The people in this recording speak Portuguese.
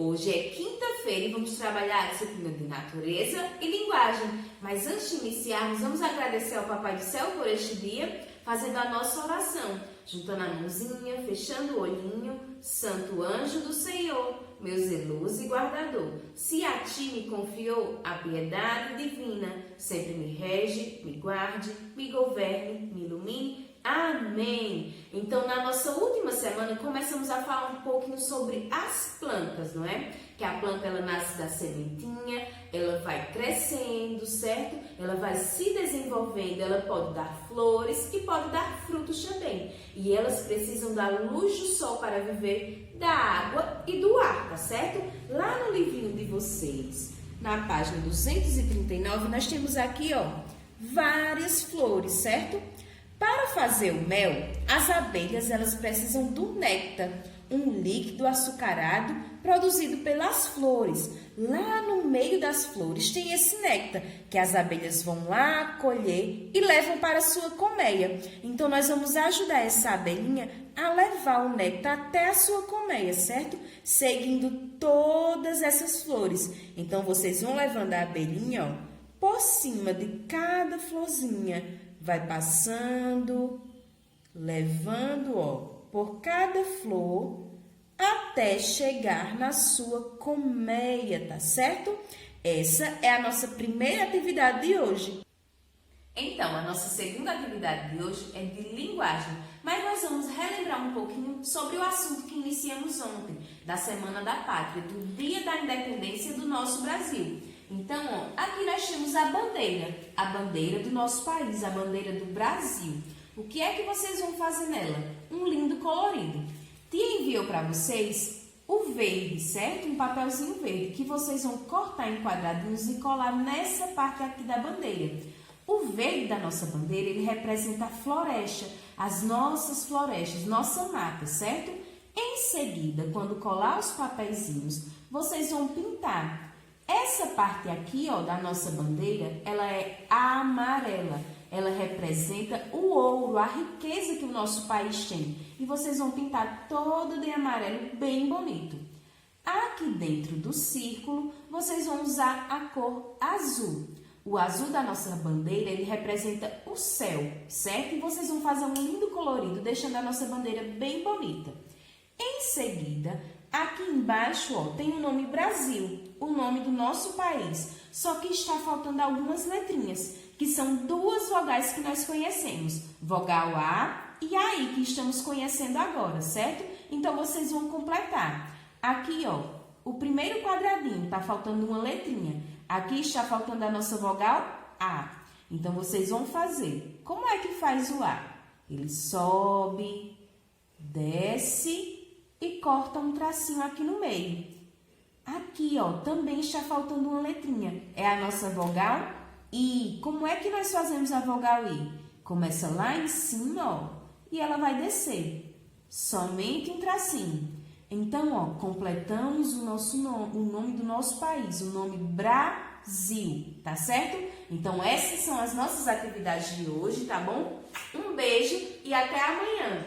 Hoje é quinta-feira e vamos trabalhar a disciplina de natureza e linguagem. Mas antes de iniciarmos, vamos agradecer ao Papai do Céu por este dia, fazendo a nossa oração, juntando a mãozinha, fechando o olhinho. Santo anjo do Senhor, meu zeloso e guardador, se a ti me confiou a piedade divina, sempre me rege, me guarde, me governe, me ilumine. Amém! Então, na nossa última semana, começamos a falar um pouquinho sobre as plantas, não é? Que a planta, ela nasce da sementinha, ela vai crescendo, certo? Ela vai se desenvolvendo, ela pode dar flores e pode dar frutos também. E elas precisam da luz do sol para viver, da água e do ar, tá certo? Lá no livrinho de vocês, na página 239, nós temos aqui, ó, várias flores, certo? Para fazer o mel, as abelhas elas precisam do néctar, um líquido açucarado produzido pelas flores. Lá no meio das flores tem esse néctar que as abelhas vão lá colher e levam para a sua colmeia. Então, nós vamos ajudar essa abelhinha a levar o néctar até a sua colmeia, certo? Seguindo todas essas flores. Então, vocês vão levando a abelhinha, ó, por cima de cada florzinha. Vai passando, levando, ó, por cada flor, até chegar na sua colmeia, tá certo? Essa é a nossa primeira atividade de hoje. Então, a nossa segunda atividade de hoje é de linguagem, mas nós vamos relembrar um pouquinho sobre o assunto que iniciamos ontem, da Semana da Pátria, do Dia da Independência do nosso Brasil. Então, ó, aqui nós temos a bandeira do nosso país, a bandeira do Brasil. O que é que vocês vão fazer nela? Um lindo colorido. Tia enviou para vocês o verde, certo? Um papelzinho verde que vocês vão cortar em quadradinhos e colar nessa parte aqui da bandeira. O verde da nossa bandeira, ele representa a floresta, as nossas florestas, nossa mata, certo? Em seguida, quando colar os papeizinhos, vocês vão pintar. Essa parte aqui, ó, da nossa bandeira, ela é amarela. Ela representa o ouro, a riqueza que o nosso país tem. E vocês vão pintar todo de amarelo bem bonito. Aqui dentro do círculo, vocês vão usar a cor azul. O azul da nossa bandeira, ele representa o céu, certo? E vocês vão fazer um lindo colorido, deixando a nossa bandeira bem bonita. Em seguida, aqui embaixo, ó, tem o nome Brasil, o nome do nosso país. Só que está faltando algumas letrinhas, que são duas vogais que nós conhecemos. Vogal A e a I, que estamos conhecendo agora, certo? Então, vocês vão completar. Aqui, ó, o primeiro quadradinho, está faltando uma letrinha. Aqui está faltando a nossa vogal A. Então, vocês vão fazer. Como é que faz o A? Ele sobe, desce e corta um tracinho aqui no meio. Aqui, ó, também está faltando uma letrinha. É a nossa vogal I. Como é que nós fazemos a vogal I? Começa lá em cima, ó, e ela vai descer. Somente um tracinho. Então, ó, completamos o nome do nosso país, o nome Brasil, tá certo? Então, essas são as nossas atividades de hoje, tá bom? Um beijo e até amanhã!